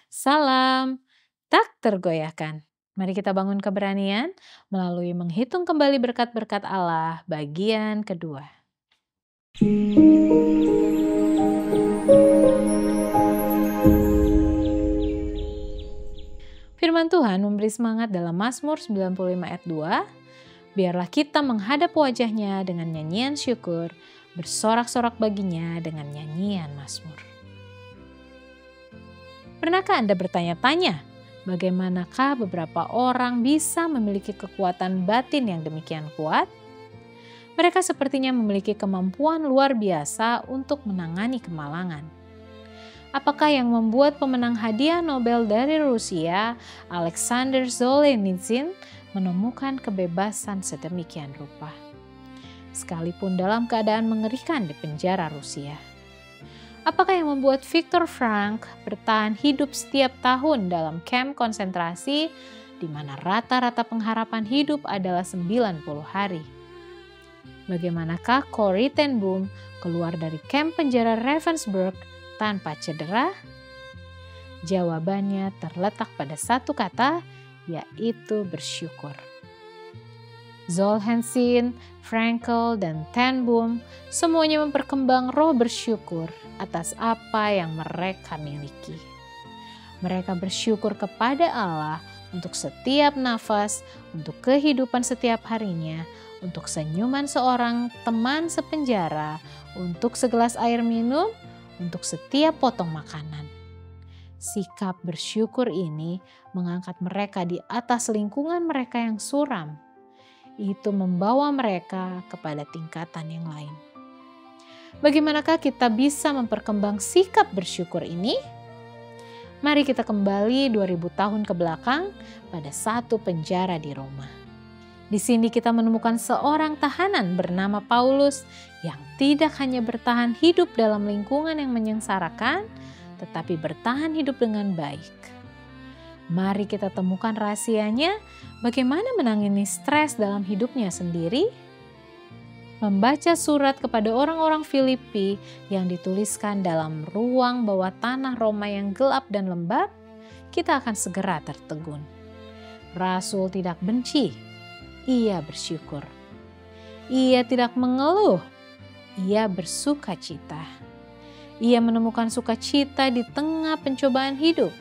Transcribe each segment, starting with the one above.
Salam tak tergoyahkan. Mari kita bangun keberanian melalui menghitung kembali berkat-berkat Allah bagian kedua. Firman Tuhan memberi semangat dalam Mazmur 95 ayat 2. Biarlah kita menghadap wajahnya dengan nyanyian syukur, bersorak-sorak baginya dengan nyanyian mazmur. Pernahkah Anda bertanya-tanya, bagaimanakah beberapa orang bisa memiliki kekuatan batin yang demikian kuat? Mereka sepertinya memiliki kemampuan luar biasa untuk menangani kemalangan. Apakah yang membuat pemenang hadiah Nobel dari Rusia, Alexander Solzhenitsyn, menemukan kebebasan sedemikian rupa? Sekalipun dalam keadaan mengerikan di penjara Rusia. Apakah yang membuat Viktor Frankl bertahan hidup setiap tahun dalam kamp konsentrasi di mana rata-rata pengharapan hidup adalah 90 hari? Bagaimanakah Corrie ten Boom keluar dari kamp penjara Ravensbrück tanpa cedera? Jawabannya terletak pada satu kata, yaitu bersyukur. Solzhenitsyn, Frankl, dan ten Boom semuanya memperkembang roh bersyukur atas apa yang mereka miliki. Mereka bersyukur kepada Allah untuk setiap nafas, untuk kehidupan setiap harinya, untuk senyuman seorang teman sepenjara, untuk segelas air minum, untuk setiap potong makanan. Sikap bersyukur ini mengangkat mereka di atas lingkungan mereka yang suram. Itu membawa mereka kepada tingkatan yang lain. Bagaimanakah kita bisa memperkembang sikap bersyukur ini? Mari kita kembali 2000 tahun ke belakang pada satu penjara di Roma. Di sini kita menemukan seorang tahanan bernama Paulus yang tidak hanya bertahan hidup dalam lingkungan yang menyengsarakan, tetapi bertahan hidup dengan baik. Mari kita temukan rahasianya, bagaimana menangani stres dalam hidupnya sendiri. Membaca surat kepada orang-orang Filipi yang dituliskan dalam ruang bawah tanah Roma yang gelap dan lembab, kita akan segera tertegun. Rasul tidak benci, ia bersyukur. Ia tidak mengeluh, ia bersuka cita. Ia menemukan sukacita di tengah pencobaan hidup.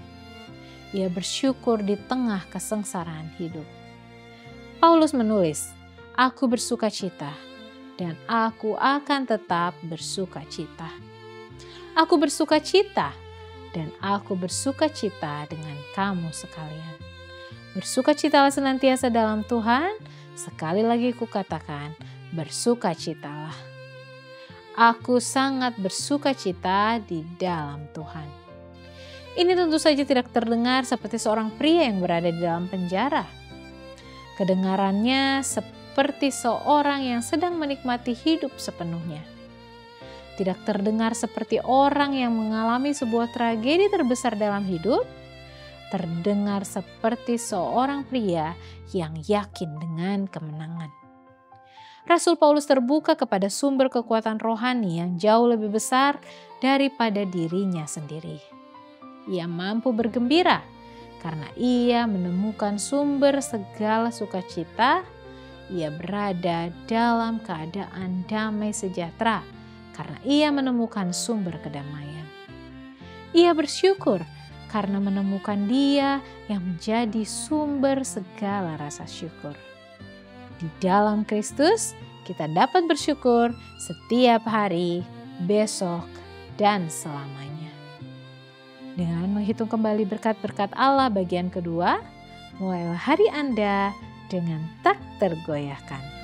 Ia bersyukur di tengah kesengsaraan hidup. Paulus menulis, "Aku bersuka cita dan aku akan tetap bersuka cita. Aku bersuka cita dan aku bersuka cita dengan kamu sekalian." Bersukacitalah senantiasa dalam Tuhan, sekali lagi kukatakan, bersukacitalah. Aku sangat bersukacita di dalam Tuhan. Ini tentu saja tidak terdengar seperti seorang pria yang berada di dalam penjara. Kedengarannya seperti seorang yang sedang menikmati hidup sepenuhnya. Tidak terdengar seperti orang yang mengalami sebuah tragedi terbesar dalam hidup. Terdengar seperti seorang pria yang yakin dengan kemenangan. Rasul Paulus terbuka kepada sumber kekuatan rohani yang jauh lebih besar daripada dirinya sendiri. Ia mampu bergembira karena ia menemukan sumber segala sukacita. Ia berada dalam keadaan damai sejahtera karena ia menemukan sumber kedamaian. Ia bersyukur karena menemukan Dia yang menjadi sumber segala rasa syukur. Di dalam Kristus kita dapat bersyukur setiap hari, besok, dan selamanya. Dengan menghitung kembali berkat-berkat Allah bagian kedua, mulailah hari Anda dengan tak tergoyahkan.